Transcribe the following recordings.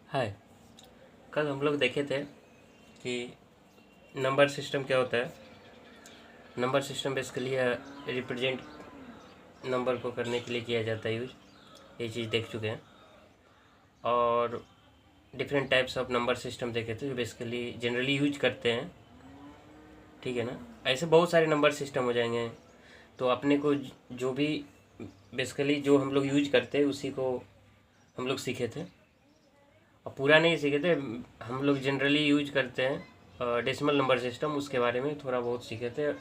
हाय। कल हम लोग देखे थे कि नंबर सिस्टम क्या होता है। Number system basically represent number को करने के लिए किया जाता है यूज। ये चीज़ देख चुके हैं। और different types of number system देखे थे जो बेसिकली जनरली यूज करते हैं। ठीक है ना। ऐसे बहुत सारे नंबर सिस्टम हो जाएंगे। तो अपने को जो भी बेसिकली जो हम लोग यूज करते हैं उसी को हम लोग सीखे थे। और पूरा नहीं सीखे थे, हम लोग जनरली यूज करते हैं डेसिमल नंबर सिस्टम, उसके बारे में थोड़ा बहुत सीखे थे।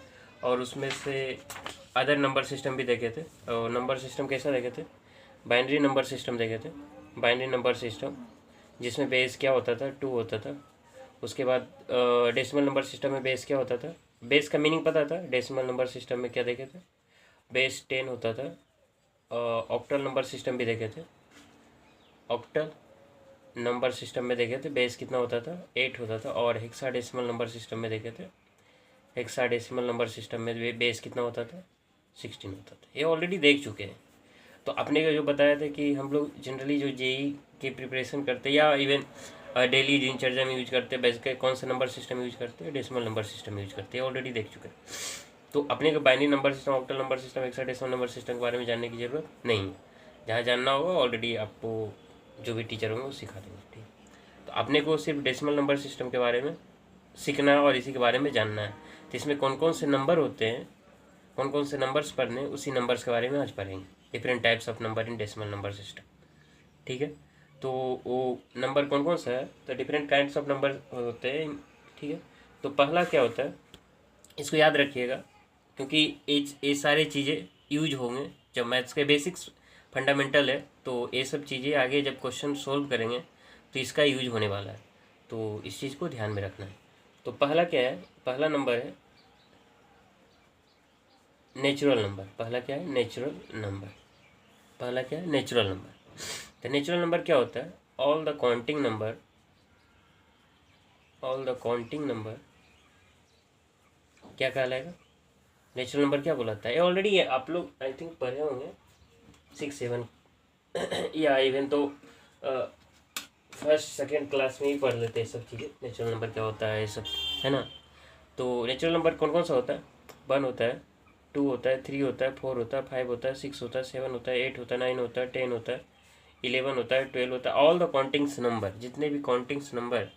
और उसमें से अदर नंबर सिस्टम भी देखे थे। और नंबर सिस्टम कैसा देखे थे, बाइनरी नंबर सिस्टम देखे थे। बाइनरी नंबर सिस्टम जिसमें बेस क्या होता था, 2 होता था। उसके बाद डेसिमल नंबर सिस्टम में बेस क्या होता था, बेस का मीनिंग पता था। डेसिमल नंबर सिस्टम में क्या देखे थे, बेस 10 होता था। ऑक्टल नंबर सिस्टम भी देखे थे। ऑक्टल नंबर सिस्टम में देखे थे बेस कितना होता था, 8 होता था। और हेक्साडेसिमल नंबर सिस्टम में देखे थे, हेक्साडेसिमल नंबर सिस्टम में बेस कितना होता था, 16 होता था। ये ऑलरेडी देख चुके हैं। तो अपने को जो बताया था कि हम लोग जनरली जो जेई की प्रिपरेशन करते हैं या इवन डेली दिनचर्या में यूज करते हैं, बेसिकली कौन सा नंबर सिस्टम यूज करते हैं, डेसिमल नंबर सिस्टम यूज करते हैं, ऑलरेडी देख चुके हैं। तो अपने को binary number system, octal number system, hexadecimal number system के बारे में जानने की ज़रूरत नहीं है। जहाँ जानना होगा ऑलरेडी आपको जो भी टीचर होंगे वो सिखा देंगे। ठीक। तो अपने को सिर्फ डेसिमल नंबर सिस्टम के बारे में सीखना है और इसी के बारे में जानना है। तो इसमें कौन कौन से नंबर होते हैं, कौन कौन से नंबर्स पढ़ने, उसी नंबर्स के बारे में आज पढ़ेंगे। Different types of number in decimal number system. ठीक है। तो वो नंबर कौन कौन सा है, तो डिफरेंट काइंड्स ऑफ नंबर होते हैं। ठीक है। तो पहला क्या होता है, इसको याद रखिएगा, क्योंकि ये सारी चीज़ें यूज होंगे जब मैथ्स के बेसिक्स फंडामेंटल है। तो ये सब चीज़ें आगे जब क्वेश्चन सोल्व करेंगे तो इसका यूज होने वाला है। तो इस चीज़ को ध्यान में रखना है। तो पहला क्या है, पहला नंबर है नेचुरल नंबर। पहला क्या है, नेचुरल नंबर। पहला क्या है, नेचुरल नंबर। तो नेचुरल नंबर क्या होता है, all the counting number, all the counting number क्या कहलाएगा, नेचुरल नंबर क्या बुलाता है। ये ऑलरेडी आप लोग आई थिंक पढ़े होंगे 6-7 या इवन तो फर्स्ट सेकेंड क्लास में ही पढ़ लेते हैं सब चीज़ें, नेचुरल नंबर क्या होता है ये सब, है ना। तो नेचुरल नंबर कौन कौन सा होता है, 1 होता है, 2 होता है, 3 होता है, 4 होता है, 5 होता है, 6 होता है, 7 होता है, 8 होता है, 9 होता है, 10 होता है, 11 होता है, 12 होता है। ऑल द काउंटिंग्स नंबर, जितने भी काउंटिंग्स नंबर।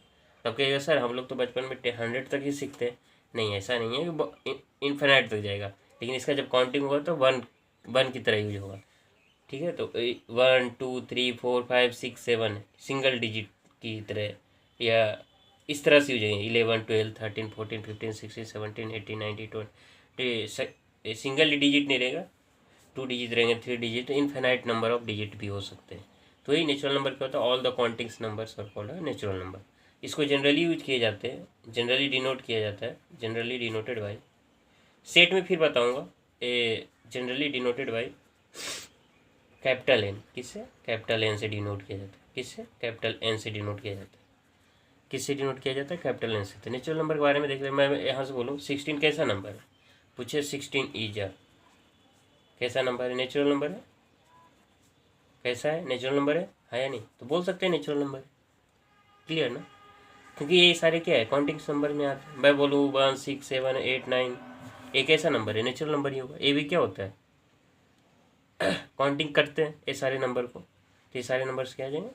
तब कहेगा सर हम लोग तो बचपन में 100 तक ही सीखते हैं। नहीं, ऐसा नहीं है कि इन्फिनाइट तक जाएगा, लेकिन इसका जब काउंटिंग होगा तो वन वन की तरह यूज होगा। ठीक है। तो 1 2 3 4 5 6 7 सिंगल डिजिट की तरह, या इस तरह से यूज होंगे। 11 12 13 14 15 16 17 18 19 20 सिंगल डिजिट नहीं रहेगा, 2 डिजिट रहेंगे, 3 digit, infinite number of digit भी हो सकते हैं। तो यही नेचुरल नंबर क्या होता है, all the countings numbers are called natural number. इसको जनरली यूज किए जाते हैं, जनरली डिनोट किया जाता है, जनरली डिनोटेड बाई, सेट में फिर बताऊंगा, A generally denoted by capital N. किससे, कैपिटल एन से डिनोट किया जाता है। किससे, कैपिटल एन से डिनोट किया जाता है। किससे डिनोट किया जाता है, कैपिटल एन से। तो नेचुरल नंबर के बारे में देख ले, मैं यहाँ से बोलूँ 16 कैसा नंबर है, पूछे 16 इज अ कैसा नंबर है, नेचुरल नंबर है। कैसा है, नेचुरल नंबर है या नहीं, तो बोल सकते हैं नेचुरल नंबर है। क्लियर ना, क्योंकि ये सारे क्या है, काउंटिंग्स नंबर में आते हैं। मैं बोलूँ 1 6 7 8 9, एक ऐसा नंबर है, नेचुरल नंबर ही होगा। ए भी क्या होता है, काउंटिंग करते हैं ये सारे नंबर को, तो ये सारे नंबर्स क्या आ जाएंगे,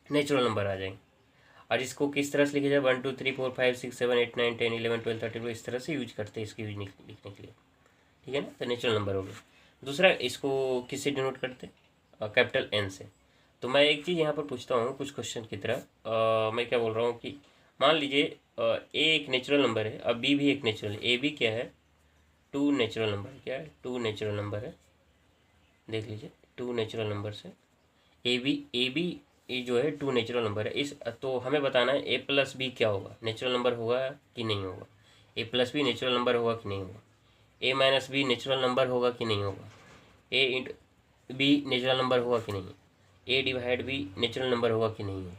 नेचुरल नंबर आ जाएंगे। और इसको किस तरह से लिखा जाए, 1 2 3 4 5 6 7 8 9 10 11 12 13, इस तरह से यूज करते हैं इसके यूज लिखने के लिए। ठीक है ना, तो नेचुरल नंबर हो गया। दूसरा, इसको किससे डिनोट करते हैं, कैपिटल एन से। तो मैं एक चीज़ यहाँ पर पूछता हूँ कुछ क्वेश्चन की तरह, मैं क्या बोल रहा हूँ कि मान लीजिए ए एक नेचुरल नंबर है, अब बी भी एक नेचुरल है, ए बी क्या है, 2 नेचुरल नंबर है। क्या है, 2 नेचुरल नंबर है। देख लीजिए 2 नेचुरल नंबर से ए बी ये जो है 2 नेचुरल नंबर है। इस तो हमें बताना है ए प्लस बी क्या होगा, नेचुरल नंबर होगा कि नहीं होगा, ए प्लस बी नेचुरल नंबर होगा कि नहीं होगा, ए माइनस बी नेचुरल नंबर होगा कि नहीं होगा, ए इंट बी नेचुरल नंबर होगा कि नहीं, ए डिवाइड बी नेचुरल नंबर होगा कि नहीं होगा।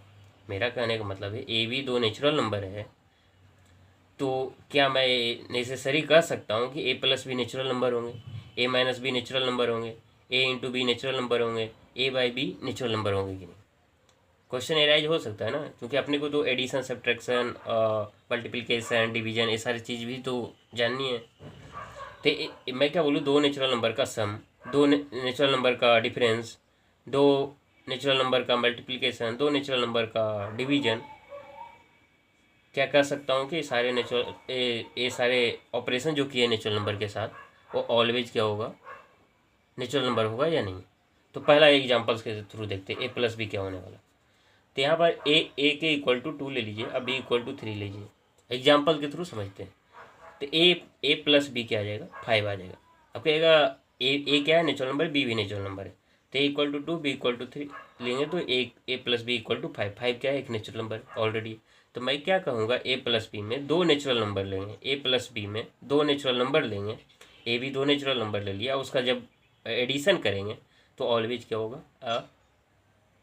मेरा कहने का मतलब है ए बी 2 नेचुरल नंबर है, तो क्या मैं नेसेसरी कह सकता हूँ कि ए प्लस बी नेचुरल नंबर होंगे, ए माइनस बी नेचुरल नंबर होंगे, ए इंटू बी नेचुरल नंबर होंगे, ए बाई बी नेचुरल नंबर होंगे कि नहीं। क्वेश्चन एराइज हो सकता है ना, क्योंकि अपने को तो एडिशन, सब्ट्रैक्शन, मल्टीप्लिकेशन, डिवीजन, ये सारी चीज़ भी तो जाननी है। तो मैं क्या बोलूँ, दो नेचुरल नंबर का सम, दो नेचुरल नंबर का डिफरेंस, दो नेचुरल नंबर का मल्टीप्लिकेशन, दो नेचुरल नंबर का डिवीजन, क्या कर सकता हूँ कि सारे नेचुरल ये सारे ऑपरेशन जो किए नेचुरल नंबर के साथ वो ऑलवेज क्या होगा, नेचुरल नंबर होगा या नहीं। तो पहला एग्जांपल्स के थ्रू देखते हैं, ए प्लस बी क्या होने वाला। तो यहाँ पर ए के इक्वल टू 2 ले लीजिए, अब बी इक्वल टू 3 लीजिए, एग्जाम्पल के थ्रू समझते हैं। तो ए प्लस बी क्या आ जाएगा, 5 आ जाएगा। अब कहेगा ए क्या है, नेचुरल नंबर, बी भी नेचुरल नंबर है। तो A equal to 2, B equal to 3 लेंगे तो A plus B equal to 5। 5 क्या है, एक नेचुरल नंबर ऑलरेडी। तो मैं क्या कहूँगा, ए प्लस बी में दो नेचुरल नंबर लेंगे, ए प्लस बी में दो नेचुरल नंबर लेंगे, ए भी दो नेचुरल नंबर ले लिया, उसका जब एडिशन करेंगे तो ऑलवेज क्या होगा,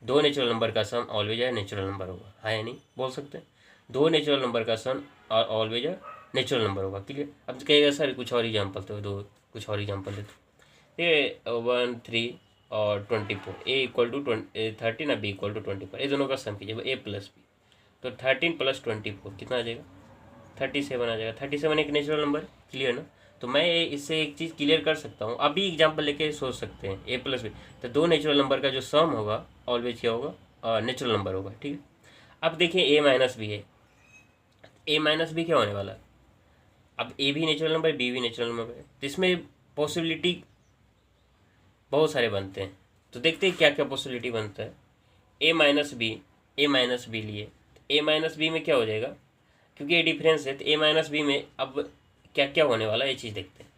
दो नेचुरल नंबर का सम ऑलवेज है नेचुरल नंबर होगा, हाँ या नहीं बोल सकते हैं। दो नेचुरल नंबर का सम ऑलवेज है नेचुरल नंबर होगा, क्लियर। अब कहेगा सर कुछ और एग्जाम्पल, तो दो कुछ और एग्जाम्पल देते। ये 1, 3 और 24, ए इक्वल टू 13 और बी इक्वल टू 24, ये दोनों का सम कीजिए, ए प्लस बी। तो 13 प्लस 24 कितना आ जाएगा, 37 आ जाएगा। 37 एक नेचुरल नंबर, क्लियर ना। तो मैं इससे एक चीज़ क्लियर कर सकता हूँ, अभी एग्जाम्पल लेके सोच सकते हैं, ए प्लस बी, तो दो नेचुरल नंबर का जो सम होगा ऑलवेज क्या होगा, नेचुरल नंबर होगा, ठीक है। अब देखिए ए माइनस बी है, ए माइनस बी क्या होने वाला है, अब ए भी नेचुरल नंबर, बी भी नेचुरल नंबर है, तो इसमें पॉसिबिलिटी बहुत सारे बनते हैं। तो देखते हैं क्या क्या पॉसिबिलिटी बनता है। ए माइनस बी लिए, ए माइनस बी में क्या हो जाएगा, क्योंकि ये डिफरेंस है, तो ए माइनस बी में अब क्या क्या होने वाला है ये चीज़ देखते हैं।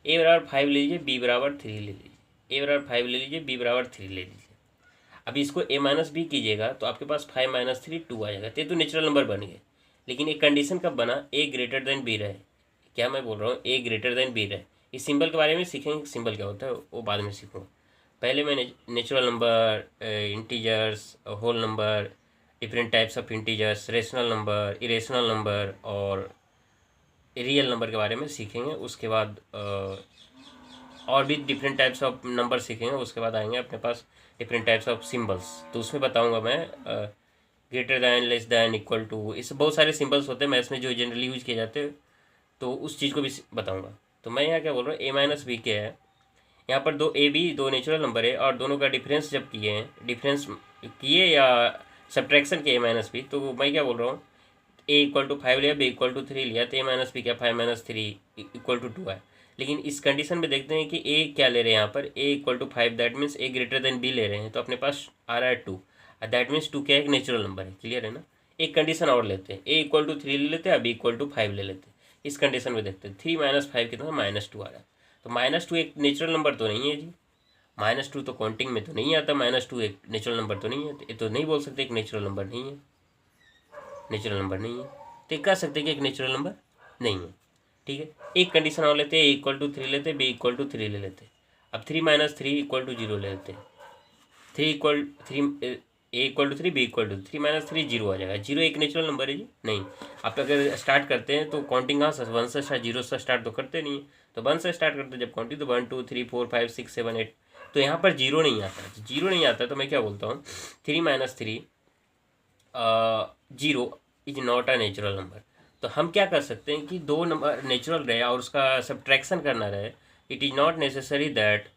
ए बराबर 5 ले लीजिए, बी बराबर 3 ले लीजिए, ए बराबर 5 ले लीजिए, बी बराबर 3 ले लीजिए। अब इसको ए माइनस बी कीजिएगा तो आपके पास 5 माइनस 3 2 आ जाएगा। तो नेचुरल नंबर बन गए, लेकिन एक कंडीशन कब बना, ए ग्रेटर देन बी रहे। क्या मैं बोल रहा हूँ, ए ग्रेटर देन बी रहे। इस सिंबल के बारे में सीखेंगे, सिंबल क्या होता है वो बाद में सीखूँगा। पहले मैं natural number, integers, whole number, different types of integers, rational number, irrational number और रियल नंबर के बारे में सीखेंगे। उसके बाद और भी डिफरेंट टाइप्स ऑफ नंबर सीखेंगे। उसके बाद आएंगे अपने पास डिफरेंट टाइप्स ऑफ सिंबल्स, तो उसमें बताऊंगा मैं greater than, less than, equal to, इससे बहुत सारे सिंबल्स होते हैं मैथ्स में जो जनरली यूज किए जाते हैं, तो उस चीज़ को भी बताऊंगा। तो मैं यहाँ क्या बोल रहा हूँ, ए माइनस बी क्या है, यहाँ पर दो ए बी दो नेचुरल नंबर है और दोनों का डिफरेंस जब किए हैं, डिफरेंस किए या सब्ट्रैक्शन किए ए माइनस बी, तो मैं क्या बोल रहा हूँ, ए इक्वल टू 5 लिया, बी इक्वल टू 3 लिया, तो ए माइनस बी क्या 5 माइनस 3 इक्वल टू 2 है। लेकिन इस कंडीशन में देखते हैं कि ए क्या ले रहे हैं, यहाँ पर A equal to 5, that means A greater than B ले रहे हैं, तो अपने पास आ रहा है 2, दैट मीन्स 2 क्या एक नेचुरल नंबर है, क्लियर है ना। एक कंडीशन और लेते हैं, ए इक्वल टू 3 ले लेते हैं, बी इक्वल टू 5 ले लेते हैं। इस कंडीशन में देखते हैं 3 माइनस 5 कितना, -2 आ रहा है। तो -2 एक नेचुरल नंबर तो नहीं है जी, -2 तो काउंटिंग में तो नहीं आता, -2 एक नेचुरल नंबर तो नहीं है, तो ये तो नहीं बोल सकते एक नेचुरल नंबर नहीं है, नेचुरल नंबर नहीं है। तो कह सकते हैं कि एक नेचुरल नंबर नहीं है, ठीक है। एक कंडीशन और लेते हैं, ए इक्वल टू 3 लेते हैं, बी इक्वल टू 3 ले लेते हैं। अब 3 माइनस 3 इक्वल टू 0 ले लेते हैं। 3 A equal to 3, B equal to 3 minus 3 0 आ जाएगा। 0 एक नेचुरल नंबर है जी, नहीं। आप अगर स्टार्ट करते हैं तो काउंटिंग कहाँ से, 1 से स्टार्ट, 0 से स्टार्ट तो करते नहीं है। तो 1 से स्टार्ट करते हैं जब काउंटिंग, तो 1 2 3 4 5 6 7 8, तो यहाँ पर 0 नहीं आता। 0 नहीं आता तो मैं क्या बोलता हूँ, 3 minus 3 0 is not a natural number. तो हम क्या कर सकते हैं कि दो नंबर नेचुरल रहे और उसका सब्ट्रैक्शन करना रहे, it is not necessary that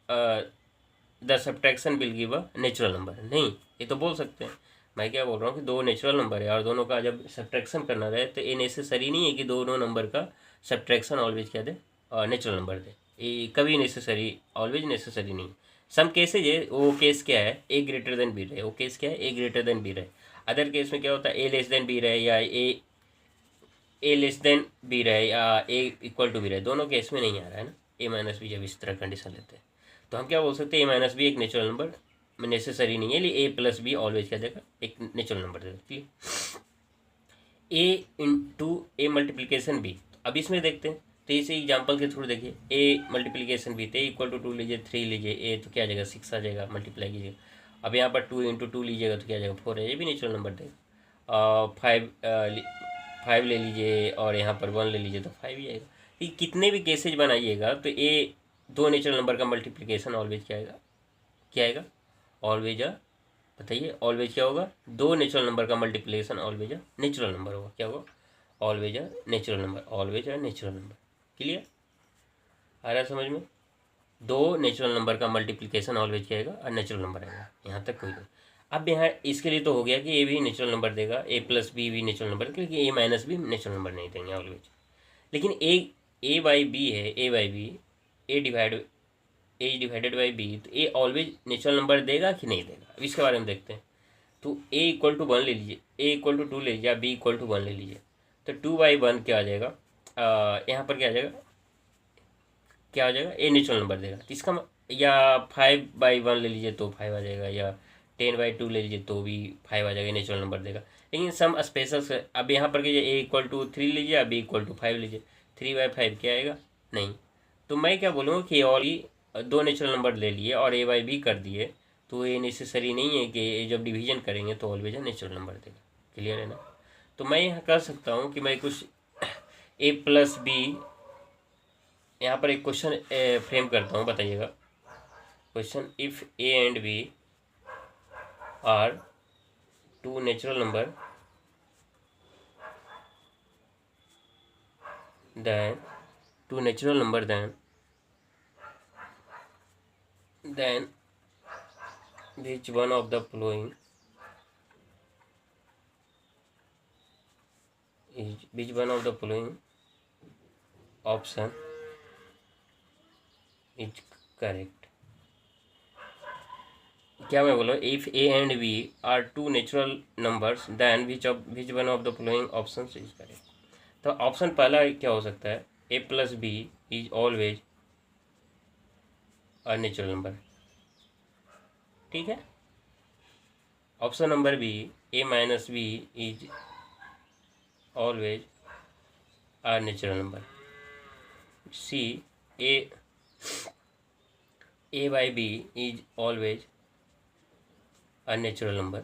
the subtraction will give a natural number, नहीं, ये तो बोल सकते हैं। मैं क्या बोल रहा हूँ कि दो नेचुरल नंबर है और दोनों का जब सब्ट्रैक्शन करना रहे, तो ये नेसेसरी नहीं है कि दोनों नंबर का सब्ट्रैक्शन ऑलवेज क्या दे, नेचुरल नंबर दे। ये कभी नेसेसरी, ऑलवेज नेसेसरी नहीं। सम केसेज है, वो केस क्या है, ए ग्रेटर देन बी रहे, वो केस क्या है, ए ग्रेटर देन बी रहे। अदर केस में क्या होता है, ए लेस देन बी रहे या ए लेस देन बी रहे या ए इक्वल टू बी रहे, दोनों केस में नहीं आ रहा है ना ए माइनस बी, जब इस तरह कंडीशन लेते हैं। तो हम क्या बोल सकते हैं, ए माइनस बी एक नेचुरल नंबर में नेसेसरी नहीं है, लेकिन ए प्लस बी ऑलवेज क्या देगा, एक नेचुरल नंबर देगा, ठीक है। ए इंटू ए मल्टीप्लीकेशन बी, अब इसमें देखते हैं, तो इसे एग्जाम्पल के थ्रू देखिए, ए मल्टीप्लीकेशन बी, तो ए इक्वल टू 2 लीजिए, 3 लीजिए, ए तो क्या आ जाएगा 6 आ जाएगा, मल्टीप्लाई कीजिए। अब यहाँ पर 2 इंटू 2 लीजिएगा तो क्या आ जाएगा 4 है, ये भी नेचुरल नंबर देगा। 5 ले लीजिए और यहाँ पर 1 ले लीजिए तो 5 ही आएगा। ये कितने भी केसेज बनाइएगा तो ए दो नेचुरल नंबर का मल्टीप्लिकेशन ऑलवेज क्या आएगा, क्या आएगा, ऑलवेज अ बताइए ऑलवेज क्या होगा, दो नेचुरल नंबर का multiplication always a natural number होगा। क्या होगा, always a natural number, always a natural number. Clear, आ रहा है समझ में? दो नेचुरल नंबर का मल्टीप्लिकेशन ऑलवेज क्या आएगा, नेचुरल नंबर आएगा। यहाँ तक कोई नहीं। अब यहाँ इसके लिए तो हो गया कि ए भी नेचुरल नंबर देगा, ए प्लस बी भी नेचुरल नंबर, क्योंकि ए माइनस भी नेचुरल नंबर नहीं देंगे ऑलवेज। लेकिन ए बाई बी है, A by B, A divided by B, तो ए ऑलवेज नेचुरल नंबर देगा कि नहीं देगा, अब इसके बारे में देखते हैं। तो ए इक्वल टू 1 ले लीजिए, ए इक्वल टू 2 ले लीजिए, या बी इक्वल टू 1 ले लीजिए। तो 2/1 क्या आ जाएगा, यहाँ पर क्या आ जाएगा, क्या आ जाएगा, ए नेचुरल नंबर देगा। तो इसका या 5/1 ले लीजिए तो 5 आ जाएगा, या 10/2 ले लीजिए तो भी 5 आ जाएगा, नेचुरल नंबर देगा। लेकिन सम स्पेशल, अब यहाँ पर कीजिए, ए इक्वल टू 3 लीजिए, या बी इक्वल टू 5 लीजिए, 3/5 क्या आएगा, नहीं। तो मैं क्या बोलूँगा कि और ही दो नेचुरल नंबर ले लिए और ए बाई बी कर दिए, तो ये नेसेसरी नहीं है कि जब डिवीजन करेंगे तो ऑलवेज नेचुरल नंबर देगा। क्लियर है ना? तो मैं यहाँ कर सकता हूँ कि मैं कुछ ए प्लस बी, यहाँ पर एक क्वेश्चन फ्रेम करता हूँ, बताइएगा। Question, if A and B are two natural number, then two natural number, then which one of the following option is correct? क्या मैं बोला, if A and B are two natural numbers, then which one of the following option is correct. तो option पहला क्या हो सकता है, A plus B is always a natural number. ठीक है। Option number B, A minus B is always a natural number. C, A by B is always a natural number.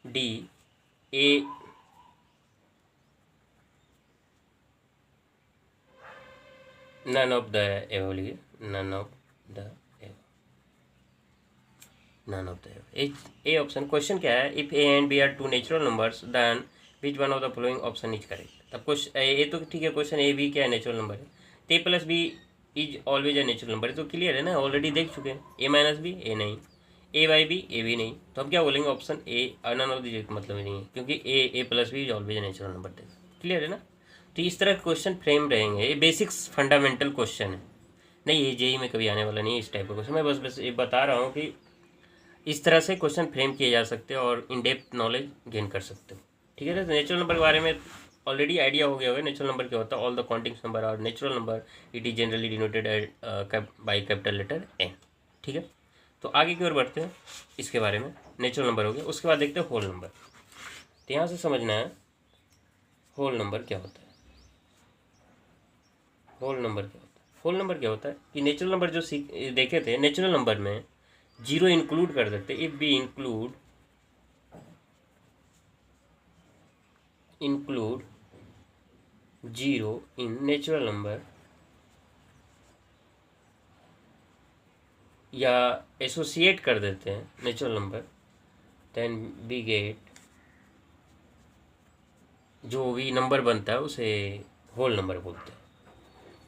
D, A none of the above लिखिए, none of the A option. Question क्या है, if A and B are two natural numbers, then which one of the following option is correct. तब question ये तो ठीक है, question A B क्या है, नेचुरल नंबर है। तो A plus B is always a natural number, तो क्लियर है ना, ऑलरेडी देख चुके हैं। ए माइनस बी, ए नहीं। ए बाई बी, ए भी नहीं। तो हम क्या बोलेंगे, option A, none of the मतलब ही नहीं है, क्योंकि A plus B is always a natural number देगा। क्लियर है ना? तो इस तरह क्वेश्चन फ्रेम रहेंगे, ये बेसिक्स फंडामेंटल क्वेश्चन है। नहीं, ये जेई में कभी आने वाला नहीं है इस टाइप का क्वेश्चन। मैं बस ये बता रहा हूँ कि इस तरह से क्वेश्चन फ्रेम किए जा सकते हैं और इन डेप्थ नॉलेज गेन कर सकते हो। ठीक है ना? तो नेचुरल नंबर के बारे में ऑलरेडी आइडिया हो गया होगा। नेचुरल नंबर क्या होता है, all the countings number are natural number, it is generally denoted by capital letter N. ठीक है। तो आगे की ओर बढ़ते हैं, इसके बारे में नेचुरल नंबर हो गया। उसके बाद देखते हैं होल नंबर। तो यहाँ से समझना है होल नंबर क्या होता है। होल नंबर क्या होता है, होल नंबर क्या होता है कि नेचुरल नंबर जो देखे थे, नेचुरल नंबर में जीरो इंक्लूड कर सकते। If be include zero in natural number, या एसोसिएट कर देते हैं natural number, then we get, जो भी नंबर बनता है उसे होल नंबर बोलते हैं।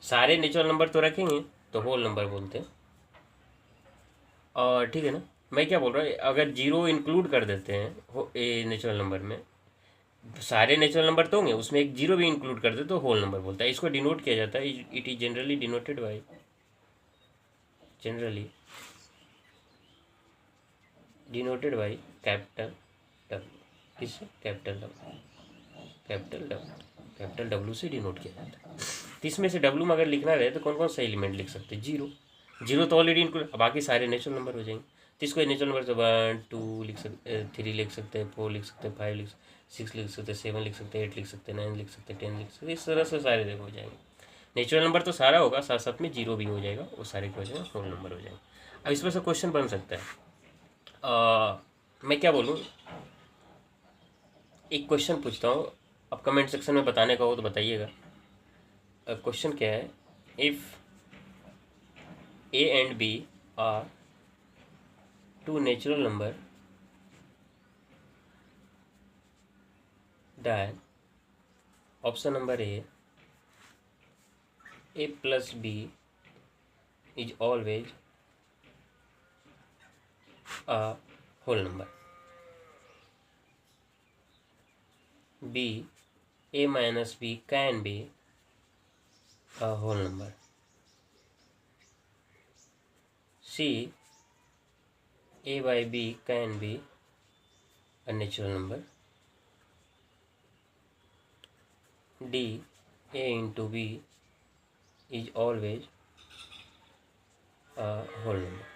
सारे नेचुरल नंबर तो रखेंगे तो होल नंबर बोलते हैं। और ठीक है ना, मैं क्या बोल रहा हूँ, अगर जीरो इंक्लूड कर देते हैं ए नेचुरल नंबर में, सारे नेचुरल नंबर तो होंगे, उसमें एक जीरो भी इंक्लूड कर दे तो होल नंबर बोलता है। इसको डिनोट किया जाता है, it is generally denoted by, capital W. किससे, कैपिटल डब्ल्यू, कैपिटल डब्ल्यू से डिनोट किया जाता है। तो इसमें से डब्ल्यू में अगर लिखना रहे तो कौन कौन सा एलिमेंट लिख सकते हैं, जीरो तो ऑलरेडी इंक्लूड, बाकी सारे नेचुरल नंबर हो जाएंगे। तो इसको नेचुरल नंबर से 1 2 लिख सकते, 3 लिख सकते हैं, 4 लिख सकते हैं, 5 लिख 6 लिख सकते हैं, 7 लिख सकते हैं, 8 लिख सकते हैं, 9 लिख सकते हैं, 10 लिख सकते हैं। इस तरह से सारे देखो हो जाएंगे। नेचुरल नंबर तो सारा होगा, साथ साथ में जीरो भी हो जाएगा, वो सारे क्या हो जाएगा, होल नंबर हो जाएगा। अब इसमें से क्वेश्चन बन सकता है, मैं क्या बोलूँ, एक क्वेश्चन पूछता हूँ, अब कमेंट सेक्शन में बताने का हो तो बताइएगा। क्वेश्चन क्या है, if a and B are two natural number then option number A plus B is always a whole number. B, A minus B can be a whole number. C, A by B can be a natural number. D, A into B is always a whole number.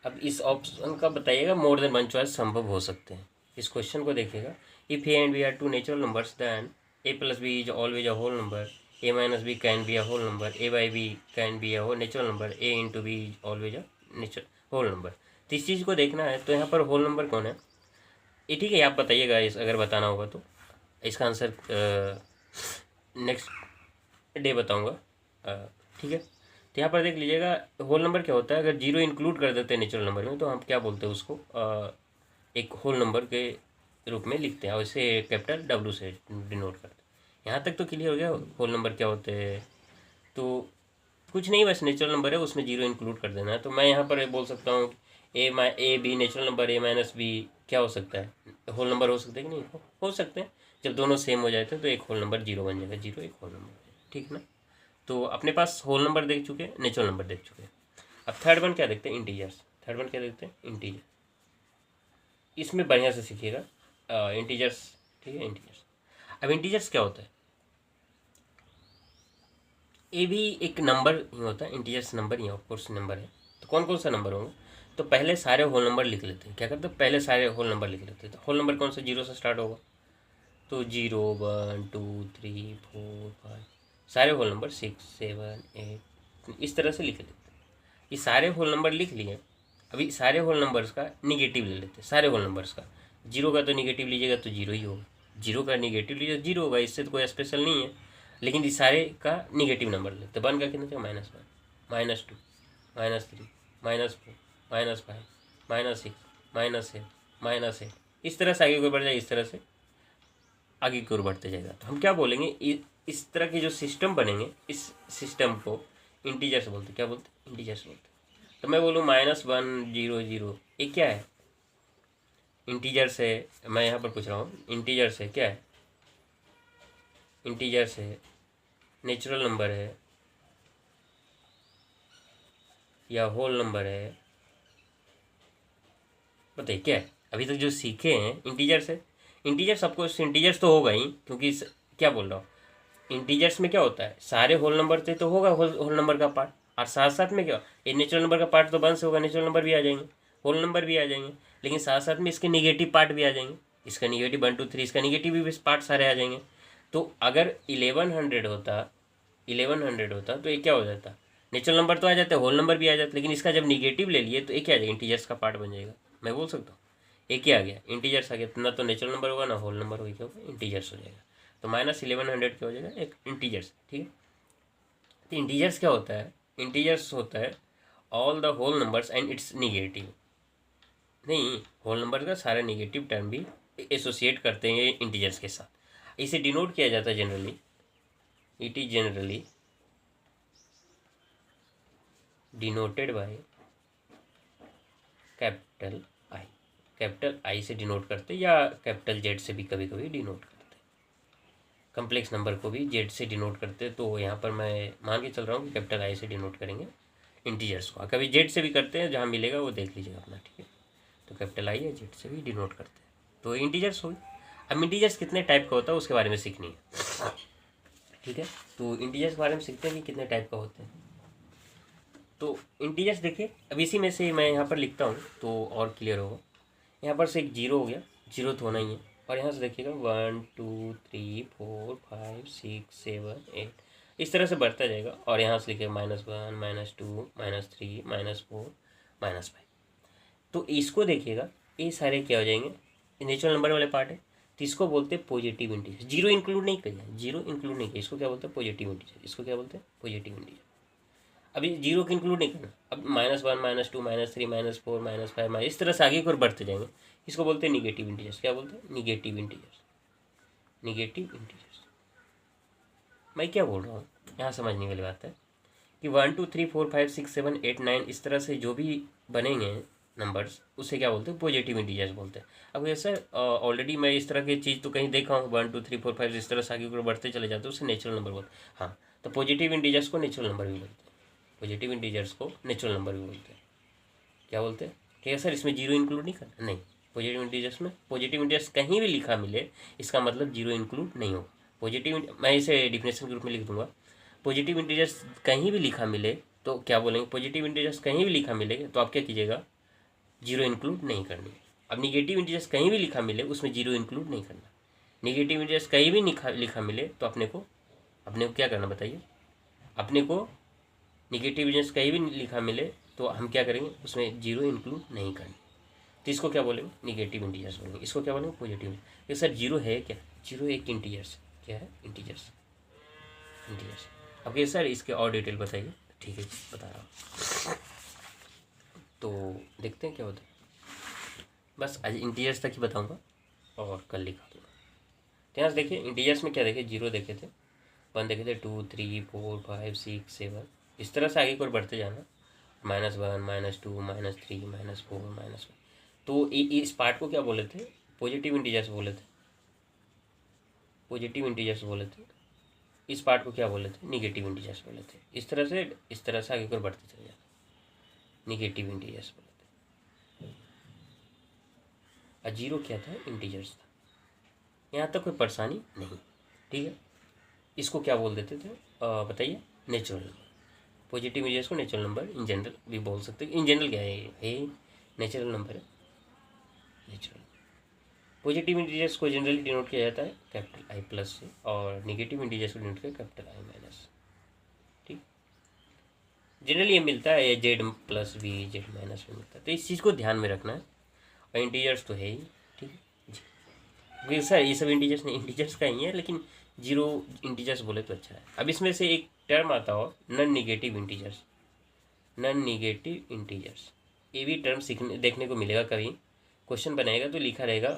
अब इस option का बताइएगा more than one choice संभव हो सकते हैं. इस question को देखिएगा. If A and B are two natural numbers then a plus B is always a whole number. A minus b can be a whole number. A by b can be a natural number. A into b is always a natural whole number. तो इस चीज़ को देखना है. तो यहाँ पर whole number कौन है ये ठीक है. आप बताइएगा इस अगर बताना होगा तो. इसका आंसर नेक्स्ट डे बताऊँगा. ठीक है. तो यहाँ पर देख लीजिएगा होल नंबर क्या होता है. अगर जीरो इंक्लूड कर देते हैं नेचुरल नंबर में तो हम क्या बोलते हैं उसको एक होल नंबर के रूप में लिखते हैं और इसे कैपिटल W से डिनोट करते हैं. यहाँ तक तो क्लियर हो गया होल नंबर क्या होते हैं. तो कुछ नहीं बस नेचुरल नंबर है उसमें जीरो इंक्लूड कर देना है. तो मैं यहाँ पर बोल सकता हूँ a b natural number. A minus b क्या हो सकता है होल नंबर हो सकता है कि नहीं हो सकते हैं. जब दोनों सेम हो जाते हैं तो एक होल नंबर जीरो बन जाएगा. जीरो एक होल नंबर. ठीक ना. तो अपने पास होल नंबर देख चुके हैं नेचुरल नंबर देख चुके हैं. अब थर्ड वन क्या देखते हैं इंटीजर्स. थर्ड वन क्या देखते हैं इंटीजर. इसमें बढ़िया से सीखिएगा इंटीजर्स. ठीक है इंटीजर्स. अब इंटीजर्स क्या होता है. ये भी एक नंबर ही होता है. इंटीजर्स नंबर ही ऑफकोर्स नंबर है. तो कौन कौन सा नंबर होंगे. तो पहले सारे होल नंबर लिख लेते हैं. क्या करते हैं पहले सारे होल नंबर लिख लेते हैं. तो होल नंबर कौन सा जीरो से स्टार्ट होगा. तो 0 1 2 3 4 5 सारे होल नंबर 6 7 8 इस तरह से लिख लेते हैं. ये सारे होल नंबर लिख लिए. अभी सारे होल नंबर्स का निगेटिव ले लेते हैं. सारे होल नंबर्स का जीरो का तो निगेटिव लीजिएगा तो जीरो ही होगा. जीरो का निगेटिव लीजिएगा जीरो होगा. इससे तो कोई स्पेशल नहीं है. लेकिन ये सारे का निगेटिव नंबर लेते हैं. वन का कितना था -1 -2 -3 -4 -5 -6 -7 इस तरह से आगे कोई बढ़ जाए. इस तरह से आगे की ओर बढ़ते जाएगा. तो हम क्या बोलेंगे इस तरह के जो सिस्टम बनेंगे इस सिस्टम को इंटीजर्स बोलते. क्या बोलते इंटीजर्स बोलते. तो मैं बोलूँ -1 0 0 ये क्या है इंटीजर्स है. मैं यहाँ पर पूछ रहा हूँ इंटीजर्स है क्या है. इंटीजर्स है नेचुरल नंबर है या होल नंबर है. बताइए क्या है. अभी तक जो सीखे हैं इंटीजर्स है. इंटीजर्स आपको इंटीजर्स तो होगा ही क्योंकि क्या बोल रहा हूँ इंटीजर्स में क्या होता है सारे होल नंबर थे तो होगा होल नंबर का पार्ट. और साथ साथ में क्या ये नेचुरल नंबर का पार्ट तो वन से होगा. नेचुरल नंबर भी आ जाएंगे होल नंबर भी आ जाएंगे. लेकिन साथ साथ में इसके निगेटिव पार्ट भी आ जाएंगे. इसका निगेटिव 1 2 3 इसका निगेटिव भी पार्ट सारे आ जाएंगे. तो अगर 1100 होता तो ये क्या हो जाता नेचुरल नंबर तो आ जाता है होल नंबर भी आ जाता. लेकिन इसका जब निगेटिव ले लिए तो ये क्या आ जाएगा इंटीजर्स का पार्ट बन जाएगा. मैं बोल सकता हूँ एक ही आ गया इंटीजर्स आ गया. ना तो नेचुरल नंबर होगा ना होल नंबर होगा. क्या होगा इंटीजर्स हो जाएगा. तो -1100 क्या हो जाएगा एक इंटीजर्स. ठीक है. तो इंटीजर्स क्या होता है इंटीजर्स होता है all the whole numbers and its negative. नहीं होल नंबर का सारा निगेटिव टर्म भी एसोसिएट करते हैं इंटीजर्स के साथ. इसे डिनोट किया जाता है generally. It is generally denoted by capital I. Capital I से डिनोट करते या कैपिटल जेड से भी कभी कभी डिनोट करते. कम्प्लेक्स नंबर को भी जेड से डिनोट करते. तो यहाँ पर मैं मान के चल रहा हूँ कि कैपिटल आई से डिनोट करेंगे इंटीजर्स को. कभी जेड से भी करते हैं. जहाँ मिलेगा वो देख लीजिएगा अपना. ठीक है. तो कैपिटल आई या जेड से भी डिनोट करते हैं. तो इंटीजर्स हो. अब इंटीजर्स कितने टाइप का होता है उसके बारे में सीखनी है. ठीक है. तो इंटीजर्स के बारे में सीखते हैं कि कितने टाइप का होते हैं. तो इंटीजर्स देखिए अब इसी में से मैं यहाँ पर लिखता हूँ तो और क्लियर होगा. यहाँ पर से एक जीरो हो गया. जीरो तो होना ही है. और यहाँ से देखिएगा 1 2 3 4 5 6 7 8 इस तरह से बढ़ता जाएगा. और यहाँ से लिखिए -1 -2 -3 -4 -5. तो इसको देखिएगा ये सारे क्या हो जाएंगे नेचुरल नंबर वाले पार्ट है. तो इसको बोलते हैं पॉजिटिव इंटीजर. जीरो इंक्लूड नहीं किया. जीरो इंक्लूड नहीं किया. इसको क्या बोलते हैं पॉजिटिव इंटीजर. इसको क्या बोलते हैं पॉजिटिव इंटीजर. अभी जीरो को इंक्लूड नहीं करना। अब -1 -2 -3 -4 -5 इस तरह से आगे की ओर बढ़ते जाएंगे। इसको बोलते हैं निगेटिव इंटीजर्स। क्या बोलते हैं? Negative integers. Negative integers. मैं क्या बोल रहा हूँ यहाँ समझने वाली बात है कि 1 2 3 4 5 6 7 8 9 इस तरह से जो भी बनेंगे नंबर्स उसे क्या बोलते हैं? पॉजिटिव इंटीजर्स बोलते हैं। अब ये सर ऑलरेडी मैं इस तरह की चीज़ तो कहीं देखा हूँ, 1 2 3 4 5 इस तरह से आगे ऊपर बढ़ते चले जाते हैं, उसे नेचुरल नंबर बोलते हैं। हाँ, तो पॉजिटिव इंटीजर्स को नेचुरल नंबर भी बोलते हैं। पॉजिटिव इंटीजर्स को नेचुरल नंबर भी बोलते हैं। क्या बोलते हैं? ठीक है सर, इसमें जीरो इंक्लूड नहीं करना? नहीं, पॉजिटिव इंटीजर्स में पॉजिटिव इंटीजर्स कहीं भी लिखा मिले इसका मतलब जीरो इंक्लूड नहीं होगा। पॉजिटिव, मैं इसे डिफिनेशन के रूप में लिख दूंगा। पॉजिटिव इंटीजर्स कहीं भी लिखा मिले तो क्या बोलेंगे? पॉजिटिव इंटीजर्स कहीं भी लिखा मिले तो आप क्या कीजिएगा? जीरो इंक्लूड नहीं करनी है। अब निगेटिव इंटीजर्स कहीं भी लिखा मिले उसमें जीरो इंक्लूड नहीं करना। निगेटिव इंटीजर्स कहीं भी लिखा मिले तो अपने को क्या करना बताइए? अपने को निगेटिव इंटीजर्स कहीं भी लिखा मिले तो हम क्या करेंगे? उसमें जीरो इंक्लूड नहीं करनी। तो इसको क्या बोलेंगे? निगेटिव इंटीजर्स बोलेंगे। इसको क्या बोलेंगे? पॉजिटिव। ये सर जीरो है क्या? जीरो एक इंटीजर्स। क्या है? इंटीजर्स। इंटीजर्स। अब ये सर इसके और डिटेल बताइए। ठीक है, बता रहा हूँ। तो देखते हैं क्या होता है। बस आज इंटीजर्स तक ही बताऊंगा और कल लिखा दूंगा। तो यहाँ देखिए इंटीजर्स में क्या देखे? जीरो देखे थे, 1 देखे थे, 2 3 4 5 6 7 इस तरह से आगे की ओर बढ़ते जाना। -1 -2 -3 -4 -1। तो इस पार्ट को क्या बोले थे? पॉजिटिव इंटीजर्स बोले थे। पॉजिटिव इंटीजर्स बोले थे। इस पार्ट को क्या बोले थे? निगेटिव इंटीजर्स बोले थे। इस तरह से आगे की ओर बढ़ते चले जाना, निगेटिव इंटीजर्स बोले थे। और जीरो क्या था? इंटीजर्स था। यहाँ तक कोई परेशानी नहीं, ठीक है। इसको क्या बोल देते थे बताइए? Natural number. पॉजिटिव इंटीजर्स को नेचुरल नंबर इन जनरल भी बोल सकते हैं। इन जनरल क्या है? नेचुरल नंबर है, नेचुरल। पॉजिटिव इंटीजर्स को जनरली डिनोट किया जाता है कैपिटल आई प्लस से और निगेटिव इंटीजर्स को डिनोट किया कैपिटल आई माइनस। ठीक, जनरली ये मिलता है Z plus b Z minus में मिलता है। तो इस चीज़ को ध्यान में रखना है। और इंटीजर्स तो है ही, ठीक है जी। क्योंकि सर ये सब इंटीजर्स नहीं, इंटीजर्स का ही है, लेकिन जीरो इंटीजर्स बोले तो अच्छा है। अब इसमें से एक टर्म आता हो non negative integers. Non negative integers, ये भी टर्म सीखने देखने को मिलेगा। कभी क्वेश्चन बनाएगा तो लिखा रहेगा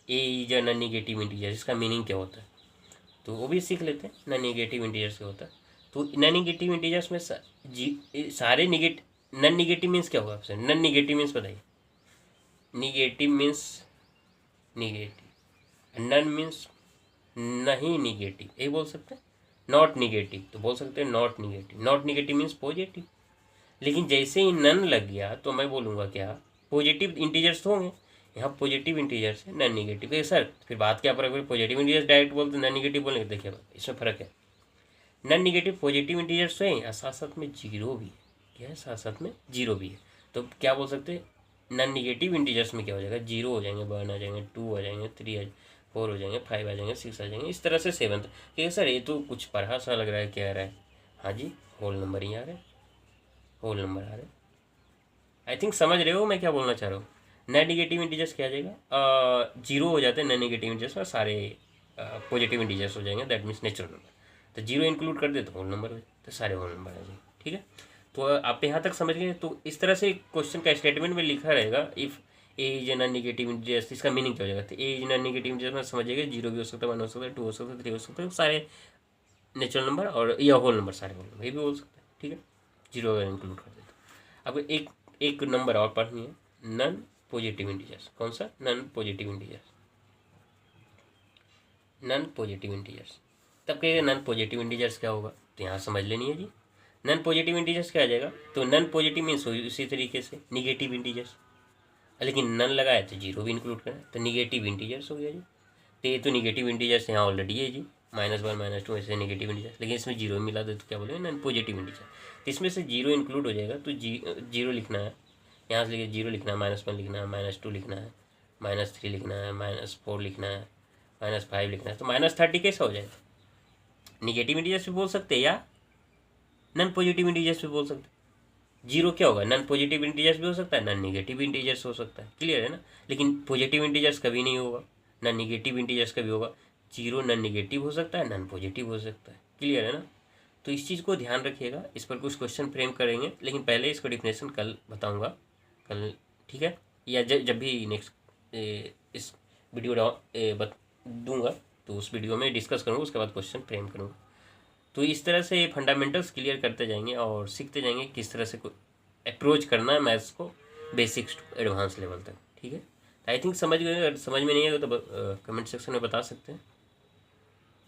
A is a non negative integer, इसका मीनिंग क्या होता है? तो वो भी सीख लेते हैं नॉन निगेटिव इंटीजर्स क्या होता है। तो नॉन निगेटिव इंटीजर्स में सारे नॉन निगेटिव मीन्स क्या होगा? आपसे नॉन निगेटिव मीन्स बताइए। Negative means negative, non means नहीं निगेटिव, यही बोल सकते हैं। नॉट निगेटिव तो बोल सकते हैं not negative. Not negative means positive. लेकिन जैसे ही नन लग गया तो मैं बोलूँगा क्या? पॉजिटिव इंटीजर्स तो होंगे। यहाँ पॉजिटिव इंटीजर्स है, नॉन निगेटिव है। सर फिर बात क्या फर्क है? पॉजिटिव इंटीजर्स डायरेक्ट बोलते, नॉन निगेटिव बोलेंगे। देखिए इसमें फ़र्क है। नॉन निगेटिव पॉजिटिव इंटीजर्स तो है, साथ साथ में जीरो भी है। क्या है? साथ साथ में जीरो भी है। तो क्या बोल सकते हैं? नॉन निगेटिव इंटीजर्स में क्या हो जाएगा? जीरो हो जाएंगे, 1 आ जाएंगे, 2 आ जाएंगे, 3 4 हो जाएंगे, 5 आ जाएंगे, 6 आ जाएंगे, इस तरह से 7। ठीक है सर, ये तो कुछ पढ़ा सा लग रहा है। क्या आ रहा है? हाँ जी, होल नंबर ही आ रहे हैं, होल नंबर आ रहे हैं। आई थिंक समझ रहे हो मैं क्या बोलना चाह रहा हूँ। नॉन निगेटिव इंटीजर्स क्या आ जाएगा? जीरो हो जाते हैं नॉन निगेटिव इंटीजर्स और सारे पॉजिटिव इंटीजर्स हो जाएंगे, दैट मीन्स नेचुरल नंबर। तो जीरो इंक्लूड कर दे तो होल नंबर हो जाए, तो सारे होल नंबर आ जाएंगे। ठीक है, तो आप यहाँ तक समझ गए। तो इस तरह से क्वेश्चन का स्टेटमेंट में लिखा रहेगा if A is non negative integers, इसका मीनिंग क्या हो जाएगा? तो ए इज नॉन निगेटिव इंटीजर्स में समझिएगा जीरो भी हो सकता है, 1 हो सकता है, 2 हो सकता है, 3 हो सकता है, सारे नेचुरल नंबर और या होल नंबर, सारे होल नंबर ये भी बोल सकते हैं। ठीक है, जीरो अगर इंक्लूड कर दे तो। अब एक नंबर और पढ़नी है, नॉन पॉजिटिव इंटीजर्स। कौन सा? Non positive integers. Non positive integers. तब कहिए नॉन पॉजिटिव इंटीजर्स क्या होगा? तो यहाँ समझ लेनी है जी। नॉन पॉजिटिव इंटीजर्स क्या आ जाएगा? तो नॉन पॉजिटिव मीन्स उसी तरीके से निगेटिव इंटीजर्स, लेकिन नन लगाए तो जीरो भी इंक्लूड करें तो निगेटिव इंटीजर्स हो गया जी। तो ये तो निगेटिव इंटीजर्स यहाँ ऑलरेडी है जी, -1 -2 ऐसे निगेटिव इंटीजर्स, लेकिन इसमें जीरो मिला दे तो क्या बोलेंगे? Non positive integer. तो इसमें से जीरो इंक्लूड हो जाएगा तो जीरो लिखना है। यहाँ से लिखिए जीरो लिखना है, -1 लिखना है, -2 लिखना है, -3 लिखना है, -4 लिखना है, -5 लिखना है। तो -30 कैसा हो जाएगा? निगेटिव इंटीजर्स भी बोल सकते हैं या नॉन पॉजिटिव इंटीजर्स भी बोल सकते हैं। जीरो क्या होगा? नॉन पॉजिटिव इंटीजर्स भी हो सकता है, नॉन निगेटिव इंटीजर्स हो सकता है। क्लियर है ना? लेकिन पॉजिटिव इंटीजर्स कभी नहीं होगा, नॉन निगेटिव इंटीजर्स कभी होगा। जीरो नॉन निगेटिव हो सकता है, नॉन पॉजिटिव हो सकता है। क्लियर है ना? तो इस चीज़ को ध्यान रखिएगा, इस पर कुछ क्वेश्चन फ्रेम करेंगे, लेकिन पहले इसको डिफिनेशन कल बताऊंगा, कल, ठीक है, या जब भी नेक्स्ट इस वीडियो दूंगा तो उस वीडियो में डिस्कस करूँगा, उसके बाद क्वेश्चन फ्रेम करूँगा। तो इस तरह से फंडामेंटल्स क्लियर करते जाएंगे और सीखते जाएंगे किस तरह से अप्रोच करना है मैथ्स को बेसिक्स टू एडवांस लेवल तक, ठीक है। आई थिंक समझ गए, अगर समझ में नहीं आएगा तो कमेंट सेक्शन में बता सकते हैं।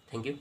Thank you.